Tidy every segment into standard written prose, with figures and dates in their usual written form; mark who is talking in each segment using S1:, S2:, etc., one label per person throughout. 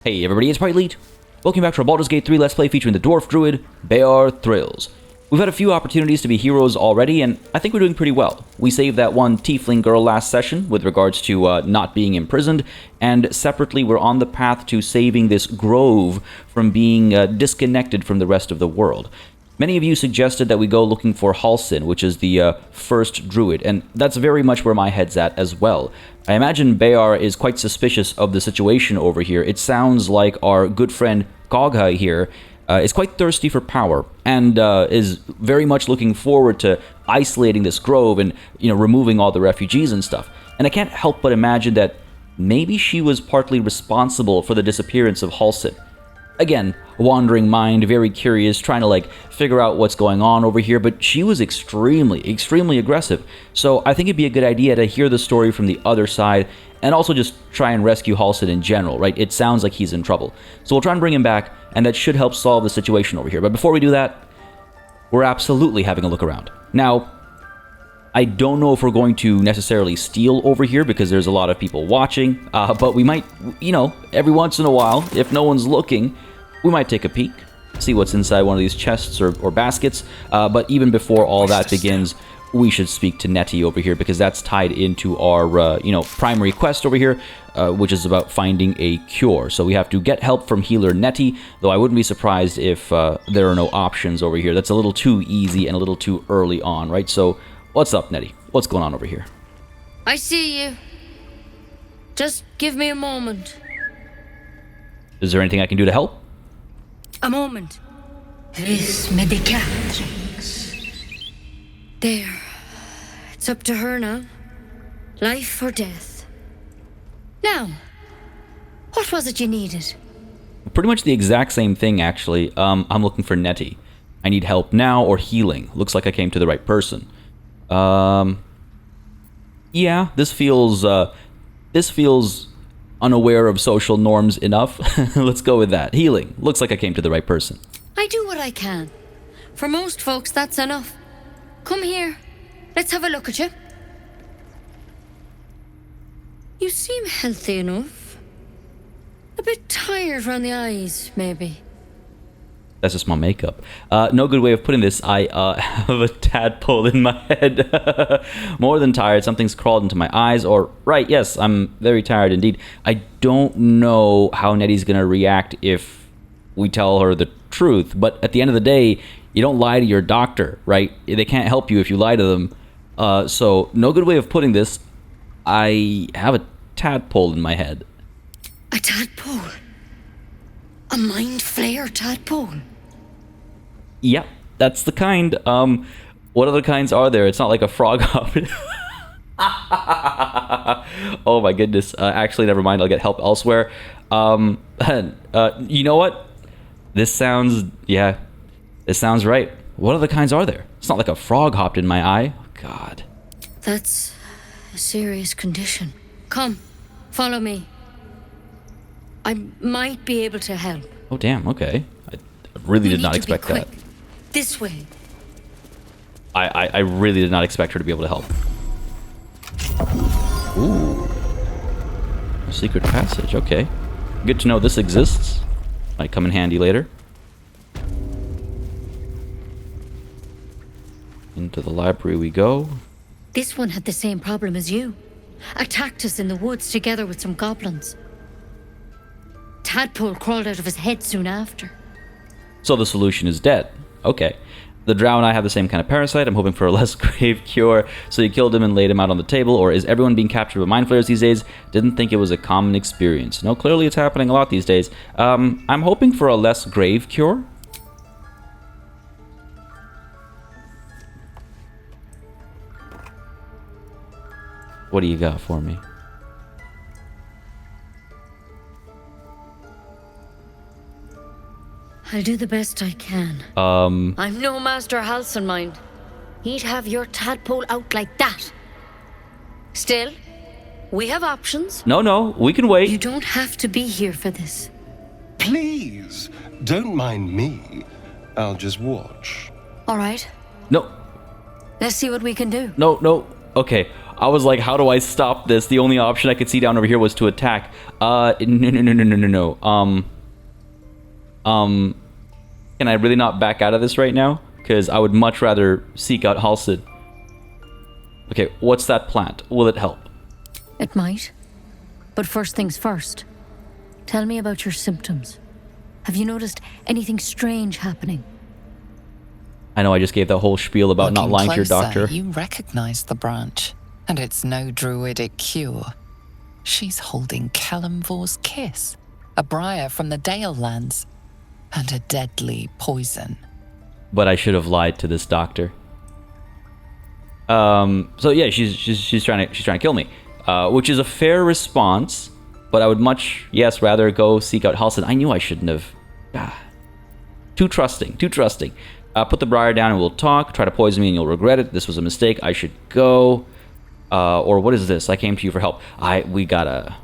S1: Hey everybody, it's PartyElite. Welcome back to our Baldur's Gate 3 Let's Play featuring the Dwarf Druid, Beâr Thrylls. We've had a few opportunities to be heroes already, and I think we're doing pretty well. We saved that one tiefling girl last session with regards to not being imprisoned, and separately we're on the path to saving this grove from being disconnected from the rest of the world. Many of you suggested that we go looking for Halsin, which is the first druid, and that's very much where my head's at as well. I imagine Beâr is quite suspicious of the situation over here. It sounds like our good friend Gogha here is quite thirsty for power, and is very much looking forward to isolating this grove and, removing all the refugees and stuff. And I can't help but imagine that maybe she was partly responsible for the disappearance of Halsin. Again, wandering mind, very curious, trying to figure out what's going on over here, but she was extremely aggressive. So I think it'd be a good idea to hear the story from the other side and also just try and rescue Halsin in general, right? It sounds like he's in trouble. So we'll try and bring him back, and that should help solve the situation over here. But before we do that, we're absolutely having a look around. Now, I don't know if we're going to necessarily steal over here because there's a lot of people watching, but we might, every once in a while, if no one's looking, we might take a peek, see what's inside one of these chests or baskets. But even before all that begins, we should speak to Nettie over here because that's tied into our, primary quest over here, which is about finding a cure. So we have to get help from healer Nettie, though I wouldn't be surprised if there are no options over here. That's a little too easy and a little too early on, right? So what's up, Nettie? What's going on over here?
S2: I see you. Just give me a moment.
S1: Is there anything I can do to help?
S2: A moment.
S3: This medicatrix.
S2: There. It's up to her now. Life or death. Now, what was it you needed?
S1: Pretty much the exact same thing, actually. I'm looking for Nettie. I need help now or healing. Looks like I came to the right person. Yeah, this feels unaware of social norms enough. Let's go with that. Healing. Looks like I came to the right person.
S2: I do what I can. For most folks, that's enough. Come here. Let's have a look at you. You seem healthy enough. A bit tired around the eyes, maybe.
S1: That's just my makeup. No good way of putting this. I have a tadpole in my head. More than tired. Something's crawled into my eyes. Or, right, yes, I'm very tired indeed. I don't know how Nettie's going to react if we tell her the truth. But at the end of the day, you don't lie to your doctor, right? They can't help you if you lie to them. So, no good way of putting this. I have a tadpole in my head.
S2: A tadpole? A mind flayer tadpole?
S1: Yep, that's the kind. What other kinds are there? It's not like a frog hop. Oh my goodness. Actually, never mind. I'll get help elsewhere. You know what? This sounds right. What other kinds are there? It's not like a frog hopped in my eye. Oh, God.
S2: That's a serious condition. Come, follow me. I might be able to help.
S1: Oh, damn. Okay. I really did not expect that.
S2: This way.
S1: I really did not expect her to be able to help. Ooh. A secret passage. Okay. Good to know this exists. Might come in handy later. Into the library we go.
S2: This one had the same problem as you. Attacked us in the woods together with some goblins. Tadpole crawled out of his head soon after.
S1: So the solution is dead. Okay. The drow and I have the same kind of parasite. I'm hoping for a less grave cure. So you killed him and laid him out on the table, or is everyone being captured by mind flayers these days? Didn't think it was a common experience. No, clearly it's happening a lot these days. I'm hoping for a less grave cure. What do you got for me?
S2: I'll do the best I can. I'm no Master Halsin, mind. He'd have your tadpole out like that. Still, we have options.
S1: No, we can wait.
S2: You don't have to be here for this.
S4: Please, don't mind me. I'll just watch.
S2: All right.
S1: No.
S2: Let's see what we can do.
S1: No. Okay. I was like, how do I stop this? The only option I could see down over here was to attack. No. Can I really not back out of this right now? Because I would much rather seek out Halcyon. Okay, what's that plant? Will it help?
S2: It might. But first things first. Tell me about your symptoms. Have you noticed anything strange happening?
S1: I know I just gave that whole spiel about not lying to your doctor.
S5: You recognize the branch, and it's no druidic cure. She's holding Kalimvor's kiss, a briar from the Dale lands, and a deadly poison.
S1: But I should have lied to this doctor. So yeah, she's trying to kill me, which is a fair response. But I would much rather go seek out Halcyon. I knew I shouldn't have. Too trusting. Put the briar down and we'll talk. Try to poison me and you'll regret it. This was a mistake. I should go. Or what is this? I came to you for help. We gotta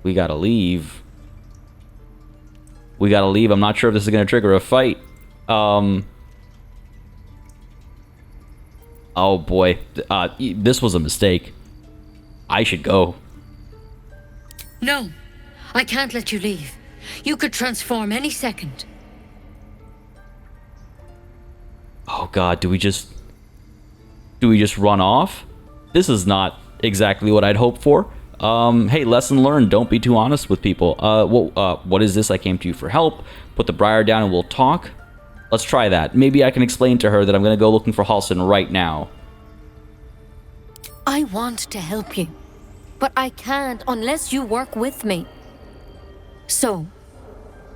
S1: leave. We gotta leave. I'm not sure if this is gonna trigger a fight. Oh boy. This was a mistake. I should go.
S2: No, I can't let you leave. You could transform any second.
S1: Oh god, do we just run off? This is not exactly what I'd hoped for. Hey, lesson learned, don't be too honest with people. What is this? I came to you for help. Put the briar down and we'll talk. Let's try that. Maybe I can explain to her that I'm gonna go looking for Halcyon right now.
S2: I want to help you, but I can't unless you work with me. So,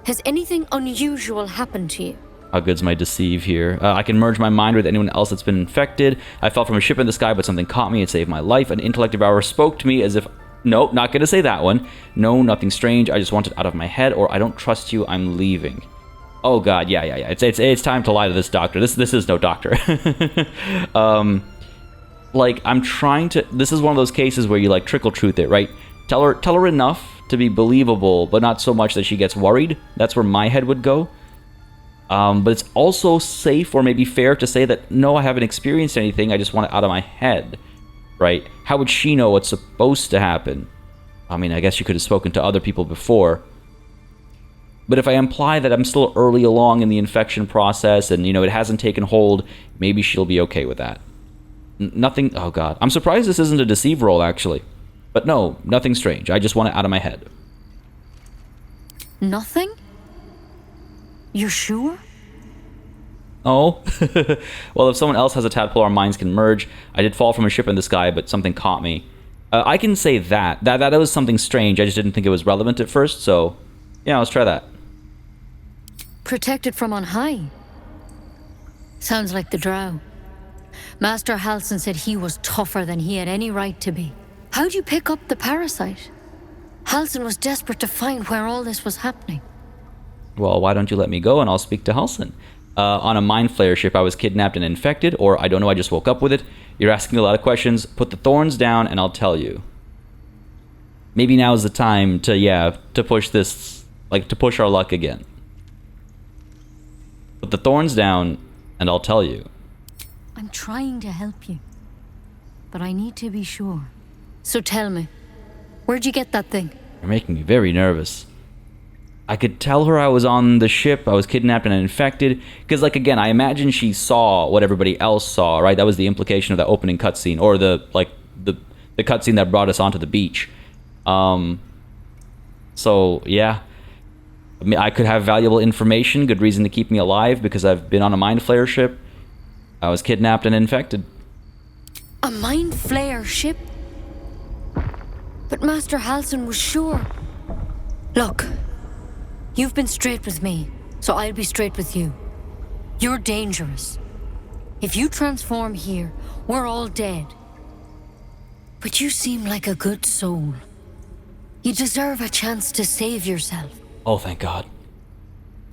S2: has anything unusual happened to you?
S1: How good's my deceive here? I can merge my mind with anyone else that's been infected. I fell from a ship in the sky, but something caught me and saved my life. An intellect devourer spoke to me as if... Nope, not gonna say that one. No, nothing strange. I just want it out of my head, or I don't trust you. I'm leaving. Oh god, yeah. It's time to lie to this doctor. This is no doctor. Like, I'm trying to... This is one of those cases where you, like, trickle truth it, right? Tell her enough to be believable, but not so much that she gets worried. That's where my head would go. But it's also safe or maybe fair to say that, no, I haven't experienced anything, I just want it out of my head, right? How would she know what's supposed to happen? I mean, I guess you could have spoken to other people before. But if I imply that I'm still early along in the infection process and, it hasn't taken hold, maybe she'll be okay with that. Nothing... Oh, God. I'm surprised this isn't a deceive roll, actually. But no, nothing strange. I just want it out of my head.
S2: Nothing? You're sure?
S1: Oh? Well, if someone else has a tadpole, our minds can merge. I did fall from a ship in the sky, but something caught me. I can say that was something strange. I just didn't think it was relevant at first, so... Yeah, let's try that.
S2: Protected from on high? Sounds like the drow. Master Halcyon said he was tougher than he had any right to be. How'd you pick up the parasite? Halcyon was desperate to find where all this was happening.
S1: Well, why don't you let me go and I'll speak to Halcyon? On a mind flayer ship, I was kidnapped and infected, or I don't know, I just woke up with it. You're asking a lot of questions. Put the thorns down and I'll tell you. Maybe now's the time to push this, to push our luck again. Put the thorns down and I'll tell you.
S2: I'm trying to help you, but I need to be sure. So tell me, where'd you get that thing?
S1: You're making me very nervous. I could tell her I was on the ship, I was kidnapped and infected, because, again, I imagine she saw what everybody else saw, right? That was the implication of the opening cutscene, or the cutscene that brought us onto the beach. So, yeah. I mean, I could have valuable information, good reason to keep me alive, because I've been on a mind flayer ship. I was kidnapped and infected.
S2: A mind flayer ship? But Master Halcyon was sure. Look, you've been straight with me, so I'll be straight with you. You're dangerous. If you transform here, we're all dead. But you seem like a good soul. You deserve a chance to save yourself.
S1: Oh, thank God.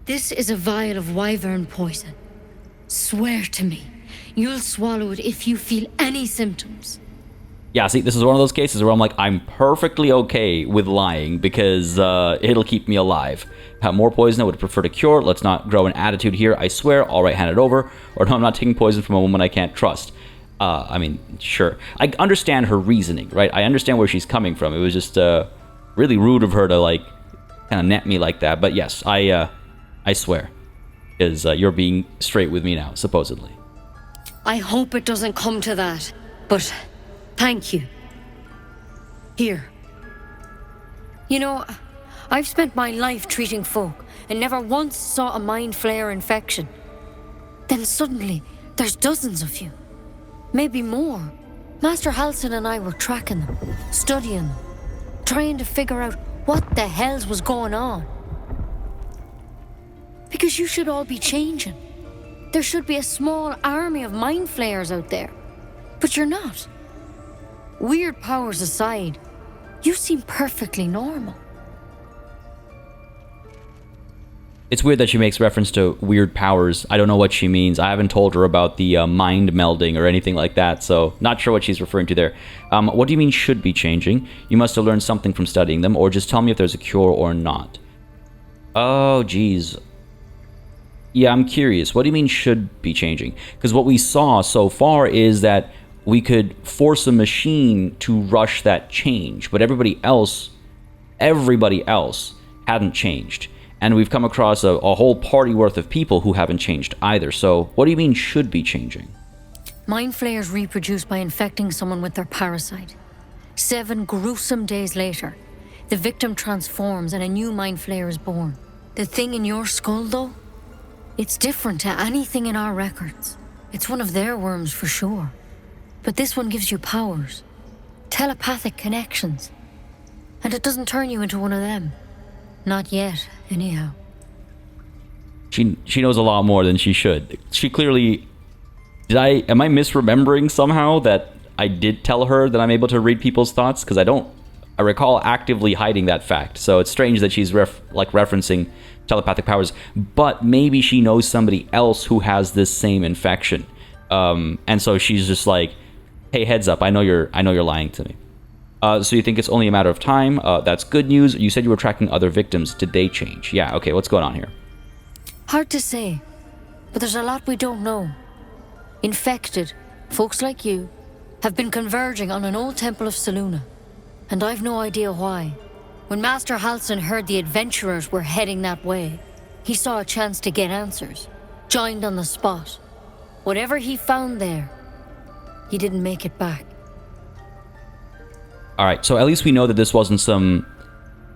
S2: This is a vial of wyvern poison. Swear to me, you'll swallow it if you feel any symptoms.
S1: Yeah, see, this is one of those cases where I'm I'm perfectly okay with lying because it'll keep me alive. Have more poison, I would prefer to cure. Let's not grow an attitude here. I swear, I'll right-hand it over. Or no, I'm not taking poison from a woman I can't trust. I mean, sure. I understand her reasoning, right? I understand where she's coming from. It was just really rude of her to, like, kind of net me like that. But yes, I swear. Because you're being straight with me now, supposedly.
S2: I hope it doesn't come to that, but thank you. Here. You know, I've spent my life treating folk and never once saw a mind flayer infection. Then suddenly, there's dozens of you. Maybe more. Master Halsin and I were tracking them, studying them, trying to figure out what the hells was going on. Because you should all be changing. There should be a small army of mind flayers out there. But you're not. Weird powers aside, you seem perfectly normal.
S1: It's weird that she makes reference to weird powers. I don't know what she means. I haven't told her about the mind melding or anything like that, so not sure what she's referring to there. What do you mean should be changing? You must have learned something from studying them, or just tell me if there's a cure or not. Oh, geez. Yeah, I'm curious. What do you mean should be changing? Because what we saw so far is that we could force a machine to rush that change, but everybody else hadn't changed. And we've come across a whole party worth of people who haven't changed either. So what do you mean should be changing?
S2: Mind flayers reproduce by infecting someone with their parasite. 7 gruesome days later, the victim transforms and a new mind flayer is born. The thing in your skull, though, it's different to anything in our records. It's one of their worms for sure. But this one gives you powers, telepathic connections. And it doesn't turn you into one of them. Not yet, anyhow.
S1: She knows a lot more than she should. She clearly... Am I misremembering somehow that I did tell her that I'm able to read people's thoughts? Because I recall actively hiding that fact. So it's strange that she's referencing telepathic powers. But maybe she knows somebody else who has this same infection. And so she's just like, hey, heads up, I know you're lying to me. So you think it's only a matter of time? That's good news. You said you were tracking other victims. Did they change? Yeah, okay, what's going on here?
S2: Hard to say, but there's a lot we don't know. Infected, folks like you, have been converging on an old temple of Selûne, and I've no idea why. When Master Halsin heard the adventurers were heading that way, he saw a chance to get answers, joined on the spot. Whatever he found there, he didn't make it back.
S1: Alright, so at least we know that this wasn't some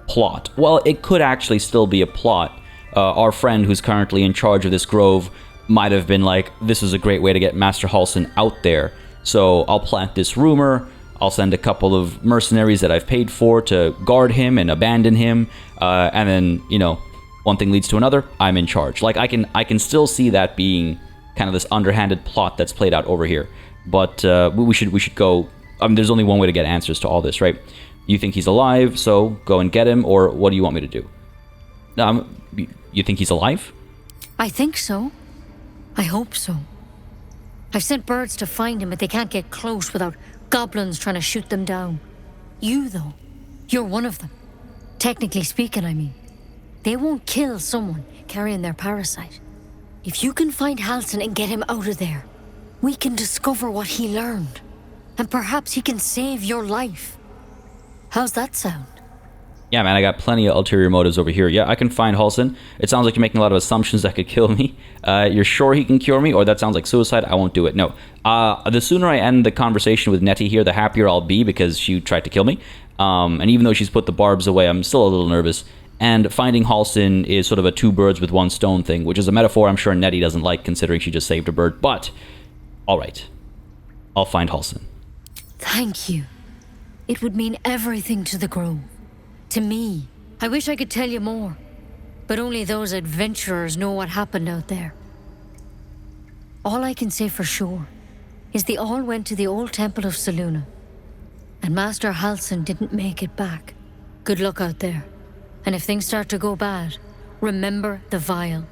S1: plot. Well, it could actually still be a plot. Our friend who's currently in charge of this grove might have been like, this is a great way to get Master Halsin out there. So I'll plant this rumor, I'll send a couple of mercenaries that I've paid for to guard him and abandon him, and then, you know, one thing leads to another, I'm in charge. Like, I can still see that being kind of this underhanded plot that's played out over here. But we should go... there's only one way to get answers to all this, right? You think he's alive, so go and get him, or what do you want me to do? You think he's alive?
S2: I think so. I hope so. I've sent birds to find him, but they can't get close without goblins trying to shoot them down. You, though, you're one of them. Technically speaking, I mean. They won't kill someone carrying their parasite. If you can find Halsin and get him out of there, we can discover what he learned. And perhaps he can save your life. How's that sound?
S1: Yeah, man, I got plenty of ulterior motives over here. Yeah, I can find Halsin. It sounds like you're making a lot of assumptions that could kill me. You're sure he can cure me, or that sounds like suicide? I won't do it. No. The sooner I end the conversation with Nettie here, the happier I'll be, because she tried to kill me. And even though she's put the barbs away, I'm still a little nervous. And finding Halsin is sort of a 2 birds with 1 stone thing, which is a metaphor I'm sure Nettie doesn't like, considering she just saved a bird. But, alright. I'll find Halsin.
S2: Thank you. It would mean everything to the grove. To me. I wish I could tell you more. But only those adventurers know what happened out there. All I can say for sure is they all went to the old temple of Selûne. And Master Halsin didn't make it back. Good luck out there. And if things start to go bad, remember the vial.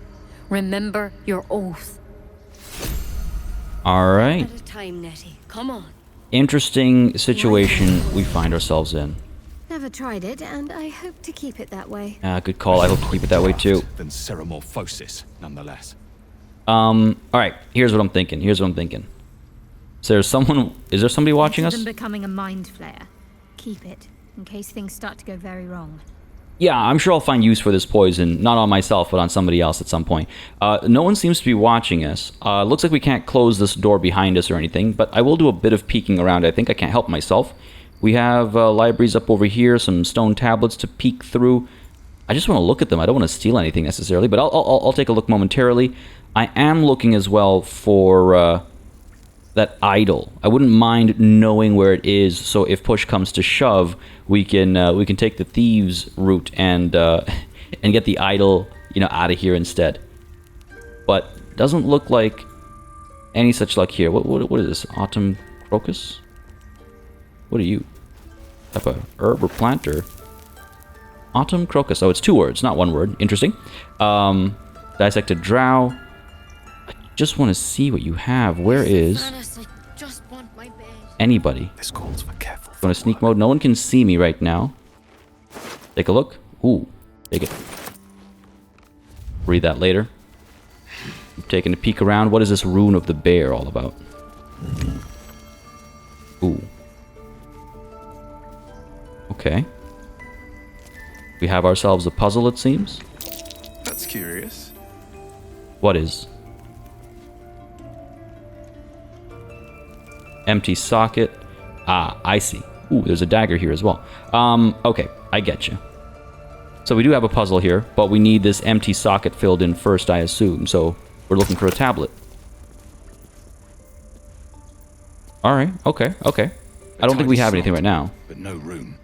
S2: Remember your oath.
S1: Alright.
S2: At a time, Nettie. Come on.
S1: Interesting situation we find ourselves in.
S6: Never tried it, and I hope to keep it that way.
S1: Good call. I hope to keep it that way too.
S7: Than ceremorphosis, nonetheless.
S1: Alright, here's what I'm thinking. Is there somebody watching
S6: Better
S1: us?
S6: than becoming a mind flayer. Keep it, in case things start to go very wrong.
S1: Yeah, I'm sure I'll find use for this poison, not on myself, but on somebody else at some point. No one seems to be watching us. Looks like we can't close this door behind us or anything, but I will do a bit of peeking around. I think I can't help myself. We have libraries up over here, some stone tablets to peek through. I just want to look at them. I don't want to steal anything necessarily, but I'll take a look momentarily. I am looking as well for that idol. I wouldn't mind knowing where it is, so if push comes to shove, we can take the thieves route and get the idol, out of here instead. But doesn't look like any such luck here. What is this? Autumn crocus? What are you? Type of herb or plant or autumn crocus? Oh, it's 2 words, not 1 word. Interesting. Dissected drow. I just want to see what you have. Where is anybody?
S4: This calls for careful.
S1: Going to sneak mode. No one can see me right now. Take a look. Ooh, take it. Read that later. I'm taking a peek around. What is this rune of the bear all about? Ooh. Okay. We have ourselves a puzzle, it seems.
S4: That's curious.
S1: What is? Empty socket. Ah, I see. Ooh, there's a dagger here as well. Okay, I get you. So we do have a puzzle here, but we need this empty socket filled in first, I assume. So we're looking for a tablet. Alright, okay. I don't think we have anything right now.
S4: But no room.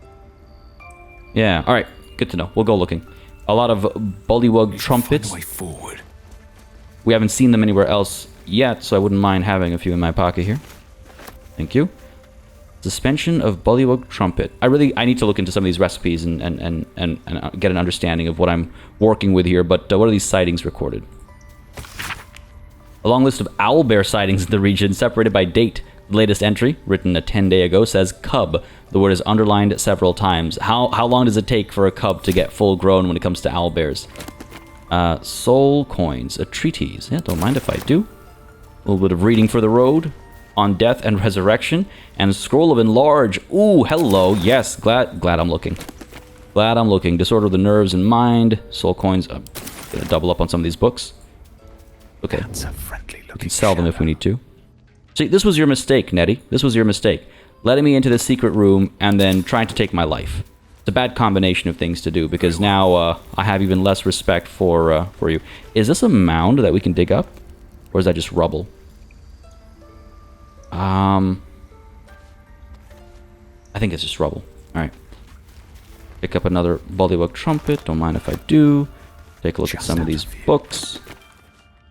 S1: Yeah, alright. Good to know. We'll go looking. A lot of bullywug trumpets.
S4: Find a way forward.
S1: We haven't seen them anywhere else yet, so I wouldn't mind having a few in my pocket here. Thank you. Suspension of bullywug trumpet. I need to look into some of these recipes and get an understanding of what I'm working with here, but what are these sightings recorded? A long list of owlbear sightings in the region, separated by date. The latest entry, written a 10-day ago, says cub. The word is underlined several times. How long does it take for a cub to get full grown when it comes to owlbears? Soul coins, a treatise. Yeah, don't mind if I do. A little bit of reading for the road. On death and resurrection. And a scroll of enlarge. Ooh, hello. Yes, glad I'm looking. Glad I'm looking. Disorder of the nerves and mind. Soul coins. I'm gonna double up on some of these books. Okay.
S4: That's a friendly looking
S1: We can sell them if we need to. See, this was your mistake, Nettie. This was your mistake. Letting me into the secret room and then trying to take my life. It's a bad combination of things to do because now I have even less respect for you. Is this a mound that we can dig up? Or is that just rubble? I think it's just rubble. Alright. Pick up another bullywug trumpet. Don't mind if I do. Take a look at some of these books.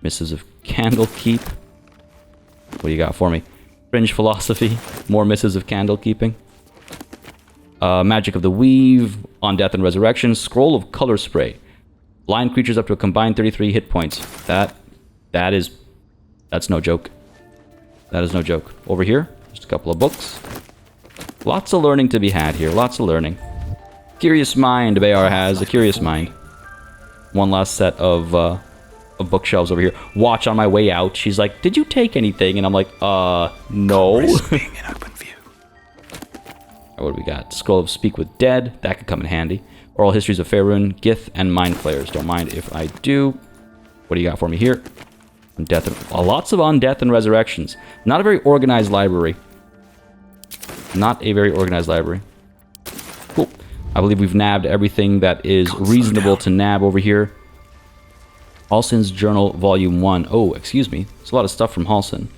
S1: Missives of Candlekeep. What do you got for me? Fringe Philosophy. More Missives of Candlekeeping. Magic of the Weave. On Death and Resurrection. Scroll of Color Spray. Blind creatures up to a combined 33 hit points. That's no joke. That is no joke. Over here, just a couple of books. Lots of learning to be had here. Lots of learning. Curious mind, Beâr has. A curious mind. One last set of bookshelves over here. Watch on my way out. She's like, did you take anything? And I'm like, no.
S4: Being in open view.
S1: What do we got? Scroll of Speak with Dead. That could come in handy. Oral Histories of Faerun, Gith, and Mind Flayers. Don't mind if I do. What do you got for me here? Lots of On Death and Resurrections. Not a very organized library. Not a very organized library. Cool. I believe we've nabbed everything that is reasonable to nab over here. Halsin's Journal, Volume 1. Oh, excuse me. There's a lot of stuff from Halsin.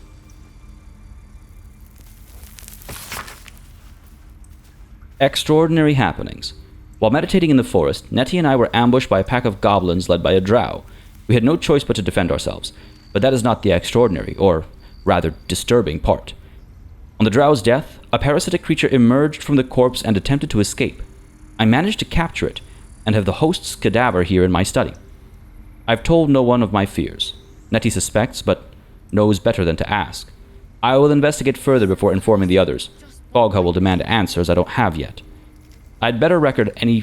S1: Extraordinary happenings. While meditating in the forest, Nettie and I were ambushed by a pack of goblins led by a drow. We had no choice but to defend ourselves. But that is not the extraordinary, or rather disturbing part. On the drow's death, a parasitic creature emerged from the corpse and attempted to escape. I managed to capture it, and have the host's cadaver here in my study. I've told no one of my fears. Nettie suspects, but knows better than to ask. I will investigate further before informing the others. Bogha will demand answers I don't have yet. I'd better record any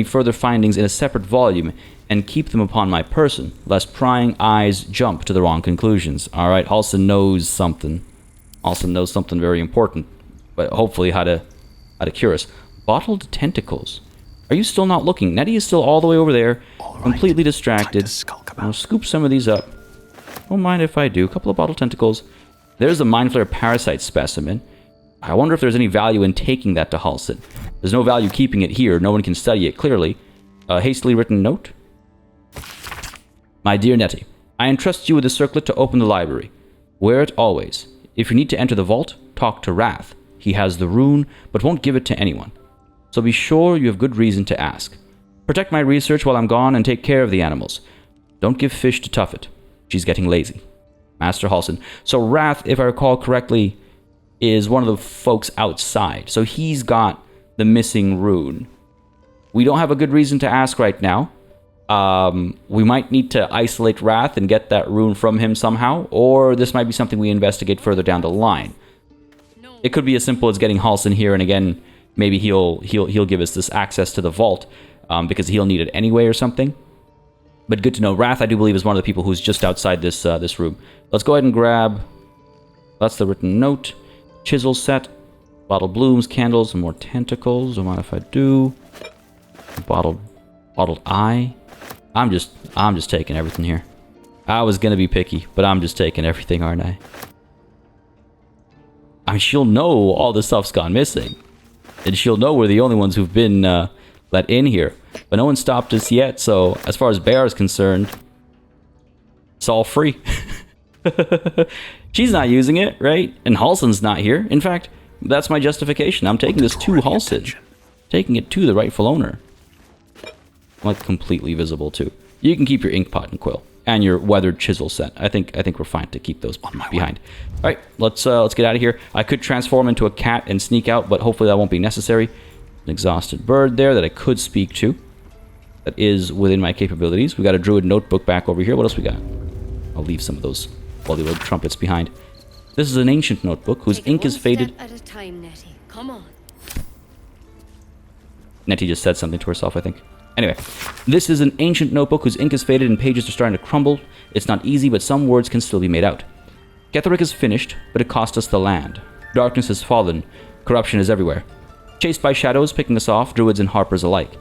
S1: further findings in a separate volume and keep them upon my person, lest prying eyes jump to the wrong conclusions. Alright, Halsin knows something. Also knows something very important, but hopefully how to cure us. Bottled tentacles. Are you still not looking? Nettie is still all the way over there,
S4: All right.
S1: completely distracted.
S4: Time to skulk about.
S1: I'll scoop some of these up. Don't mind if I do. A couple of bottled tentacles. There's a Mind Flare parasite specimen. I wonder if there's any value in taking that to Halsin. There's no value keeping it here. No one can study it clearly. A hastily written note. My dear Nettie, I entrust you with the circlet to open the library. Wear it always. If you need to enter the vault, talk to Rath. He has the rune, but won't give it to anyone. So be sure you have good reason to ask. Protect my research while I'm gone and take care of the animals. Don't give fish to Tuffet. She's getting lazy. Master Halsin. So Rath, if I recall correctly, is one of the folks outside. So he's got the missing rune. We don't have a good reason to ask right now. We might need to isolate Rath and get that rune from him somehow, or this might be something we investigate further down the line. It could be as simple as getting Halsin here, and again, maybe he'll give us this access to the vault because he'll need it anyway or something. But good to know. Rath, I do believe, is one of the people who's just outside this room. Let's go ahead and grab. That's the written note. Chisel set. Bottled blooms, candles, and more tentacles. Don't mind if I do. Bottled eye. I'm just taking everything here. I was gonna be picky, but I'm just taking everything, aren't I? I mean, she'll know all this stuff's gone missing. And she'll know we're the only ones who've been let in here. But no one stopped us yet, so as far as Beâr is concerned, it's all free. She's not using it, right? And Halsin's not here. In fact, that's my justification. I'm taking this to Halsin. Taking it to the rightful owner. Like, completely visible, too. You can keep your ink pot and quill. And your weathered chisel set. I think we're fine to keep those behind. All right, let's get out of here. I could transform into a cat and sneak out, but hopefully that won't be necessary. An exhausted bird there that I could speak to. That is within my capabilities. We got a druid notebook back over here. What else we got? I'll leave some of those Bollywood trumpets behind. This is an ancient notebook whose ink is faded.
S2: At a time, Nettie. Come on.
S1: Nettie just said something to herself, I think. Anyway, this is an ancient notebook whose ink is faded and pages are starting to crumble. It's not easy, but some words can still be made out. Ketherick is finished, but it cost us the land. Darkness has fallen. Corruption is everywhere. Chased by shadows, picking us off, druids and harpers alike.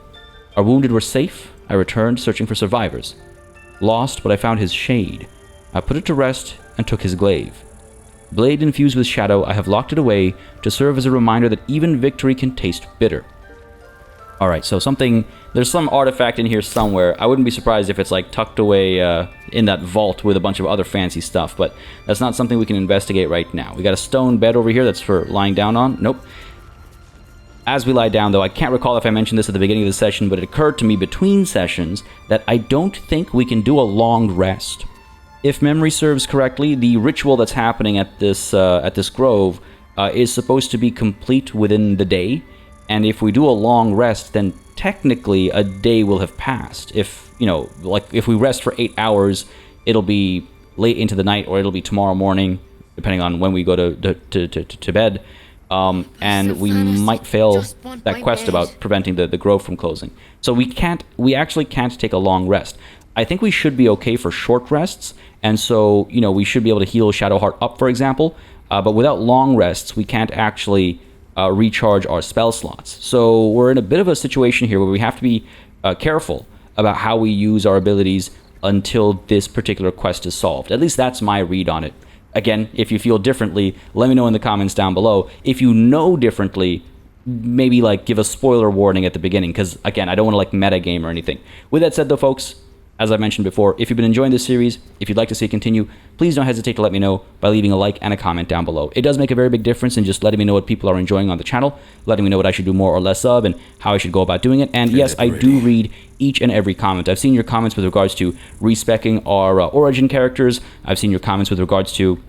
S1: Our wounded were safe. I returned, searching for survivors. Lost, but I found his shade. I put it to rest and took his glaive. Blade infused with shadow, I have locked it away to serve as a reminder that even victory can taste bitter. Alright, so there's some artifact in here somewhere. I wouldn't be surprised if it's like tucked away in that vault with a bunch of other fancy stuff, but that's not something we can investigate right now. We got a stone bed over here that's for lying down on. Nope. As we lie down, though, I can't recall if I mentioned this at the beginning of the session, but it occurred to me between sessions that I don't think we can do a long rest. If memory serves correctly, the ritual that's happening at this grove is supposed to be complete within the day. And if we do a long rest, then technically a day will have passed. If, if we rest for 8 hours, it'll be late into the night or it'll be tomorrow morning, depending on when we go to bed. And we might fail that quest about preventing the grove from closing. So we actually can't take a long rest. I think we should be okay for short rests. And so, we should be able to heal Shadowheart up, for example. But without long rests, we can't actually recharge our spell slots. So we're in a bit of a situation here where we have to be careful about how we use our abilities until this particular quest is solved. At least that's my read on it. Again, if you feel differently, let me know in the comments down below. If you know differently, maybe give a spoiler warning at the beginning, because again, I don't want to metagame or anything. With that said though, folks, as I mentioned before, if you've been enjoying this series, if you'd like to see it continue, please don't hesitate to let me know by leaving a like and a comment down below. It does make a very big difference in just letting me know what people are enjoying on the channel, letting me know what I should do more or less of, and how I should go about doing it. And yes, I do read each and every comment. I've seen your comments with regards to respeccing our origin characters. I've seen your comments with regards to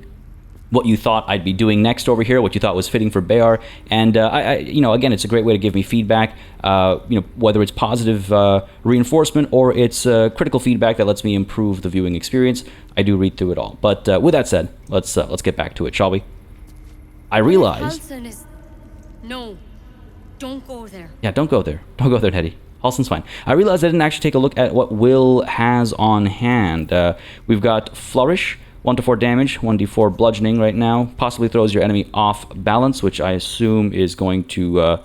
S1: what you thought I'd be doing next over here, what you thought was fitting for Beâr, and again, it's a great way to give me feedback. Whether it's positive reinforcement or it's critical feedback that lets me improve the viewing experience. I do read through it all. But with that said, let's get back to it, shall we? I realize.
S2: No, don't go there.
S1: Yeah, don't go there. Don't go there, Nettie. Halsin's fine. I realized I didn't actually take a look at what Will has on hand. We've got Flourish, 1 to 4 damage, 1d4 bludgeoning right now. Possibly throws your enemy off balance, which I assume is going to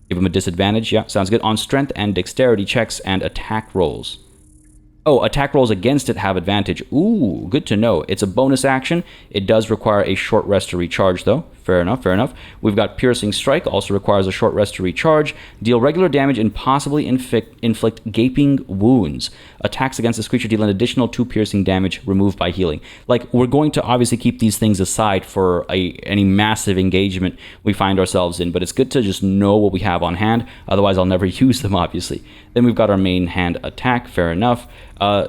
S1: give him a disadvantage. Yeah, sounds good. On strength and dexterity checks and attack rolls. Oh, attack rolls against it have advantage. Ooh, good to know. It's a bonus action. It does require a short rest to recharge, though. Fair enough, fair enough. We've got Piercing Strike, also requires a short rest to recharge. Deal regular damage and possibly inflict gaping wounds. Attacks against this creature deal an additional 2 piercing damage removed by healing. Like, we're going to obviously keep these things aside for any massive engagement we find ourselves in, but it's good to just know what we have on hand. Otherwise, I'll never use them, obviously. Then we've got our main hand attack, fair enough.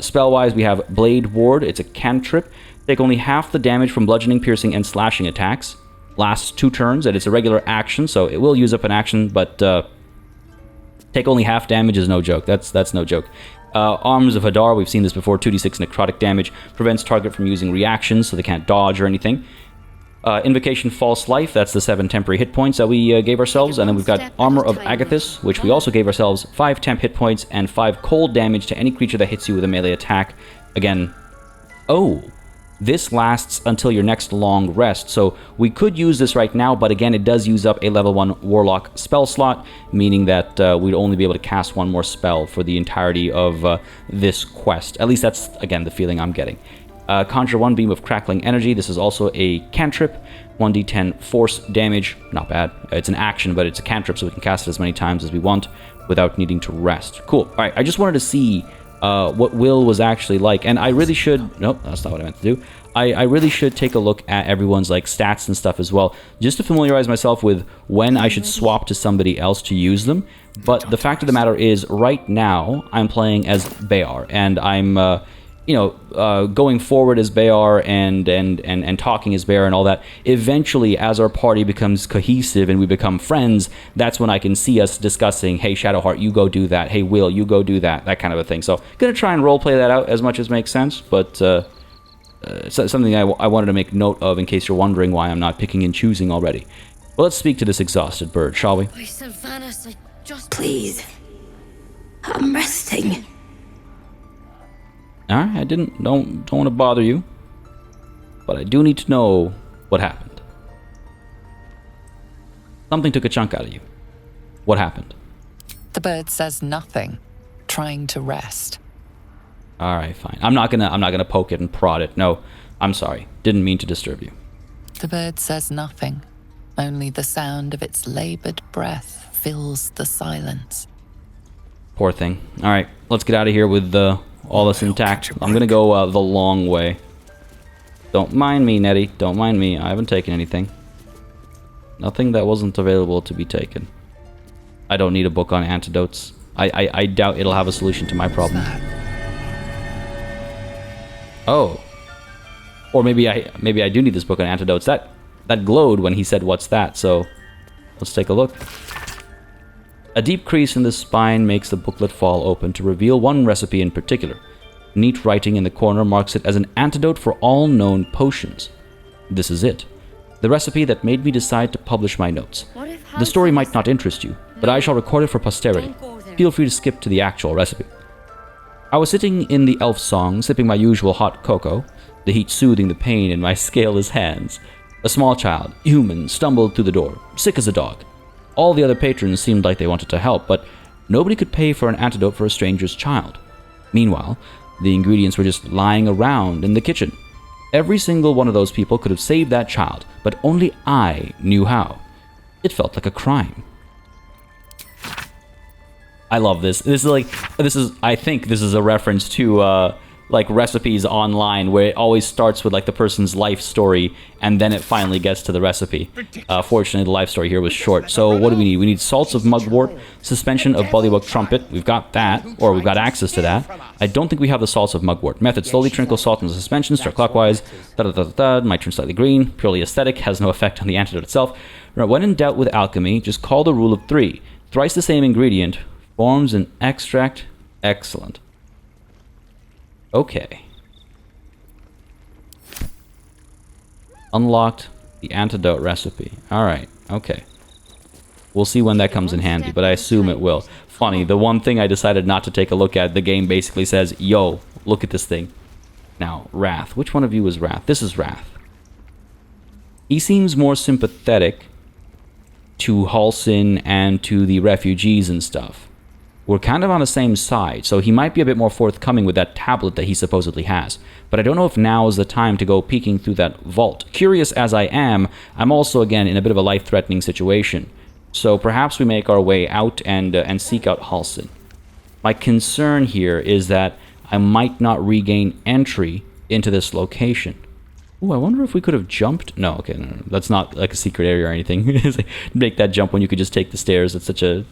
S1: Spell-wise, we have Blade Ward. It's a cantrip. Take only half the damage from bludgeoning, piercing, and slashing attacks. Lasts 2 turns, and it's a regular action, so it will use up an action, but take only half damage is no joke. That's no joke. Arms of Hadar, we've seen this before, 2d6 necrotic damage. Prevents target from using reactions, so they can't dodge or anything. Invocation False Life, that's the 7 temporary hit points that we gave ourselves. And then we've got Armor of Agathis, which we also gave ourselves 5 temp hit points and 5 cold damage to any creature that hits you with a melee attack. Again, oh, this lasts until your next long rest. So we could use this right now, but again, it does use up a level 1 Warlock spell slot, meaning that we'd only be able to cast 1 more spell for the entirety of this quest. At least that's, again, the feeling I'm getting. Conjure 1 Beam of Crackling Energy. This is also a cantrip. 1d10 force damage. Not bad. It's an action, but it's a cantrip, so we can cast it as many times as we want without needing to rest. Cool. Alright, I just wanted to see what Will was actually like. And I really should... Nope, that's not what I meant to do. I really should take a look at everyone's like stats and stuff as well, just to familiarize myself with when I should swap to somebody else to use them. But the fact of the matter is, right now, I'm playing as Beâr, and I'm... going forward as Beâr and talking as Beâr and all that, eventually, as our party becomes cohesive and we become friends, that's when I can see us discussing, hey, Shadowheart, you go do that. Hey, Will, you go do that. That kind of a thing. So, gonna try and roleplay that out as much as makes sense, but something I wanted to make note of in case you're wondering why I'm not picking and choosing already. Well, let's speak to this exhausted bird, shall we?
S3: Why, Sylvanas, I just... Please. I'm resting.
S1: Alright, I don't want to bother you, but I do need to know what happened. Something took a chunk out of you. What happened?
S5: The bird says nothing, trying to rest.
S1: Alright, fine. I'm not gonna poke it and prod it. No, I'm sorry. Didn't mean to disturb you.
S5: The bird says nothing. Only the sound of its labored breath fills the silence.
S1: Poor thing. Alright, let's get out of here with all this intact. I'm gonna go the long way. Don't mind me, Nettie. Don't mind me. I haven't taken anything. Nothing that wasn't available to be taken. I don't need a book on antidotes. I doubt it'll have a solution to my problem. Oh. Or maybe I do need this book on antidotes. That glowed when he said, "What's that?" So let's take a look. A deep crease in the spine makes the booklet fall open to reveal one recipe in particular. Neat writing in the corner marks it as an antidote for all known potions. This is it. The recipe that made me decide to publish my notes. The story might not interest you, but I shall record it for posterity. Feel free to skip to the actual recipe. I was sitting in the elf song, sipping my usual hot cocoa, the heat soothing the pain in my scaleless hands. A small child, human, stumbled through the door, sick as a dog. All the other patrons seemed like they wanted to help, but nobody could pay for an antidote for a stranger's child. Meanwhile, the ingredients were just lying around in the kitchen. Every single one of those people could have saved that child, but only I knew how. It felt like a crime. I love this. I think this is a reference to like recipes online where it always starts with like the person's life story and then it finally gets to the recipe. Fortunately, the life story here was short. So what do we need? We need salts of mugwort, suspension of bullywug trumpet. We've got that, or we've got access to that. I don't think we have the salts of mugwort. Method: slowly trinkle salt in the suspension, stir clockwise. Might turn slightly green. Purely aesthetic, has no effect on the antidote itself. When in doubt with alchemy, just call the rule of 3. Thrice the same ingredient forms an extract. Excellent. Okay. Unlocked the antidote recipe. Alright, okay. We'll see when that comes in handy, but I assume it will. Funny, the one thing I decided not to take a look at, the game basically says, yo, look at this thing. Now, Rath. Which one of you is Rath? This is Rath. He seems more sympathetic to Halsin and to the refugees and stuff. We're kind of on the same side, so he might be a bit more forthcoming with that tablet that he supposedly has. But I don't know if now is the time to go peeking through that vault. Curious as I am, I'm also, again, in a bit of a life-threatening situation. So perhaps we make our way out and seek out Halsin. My concern here is that I might not regain entry into this location. Ooh, I wonder if we could have jumped. No, okay, no, that's not like a secret area or anything. Make that jump when you could just take the stairs. It's such a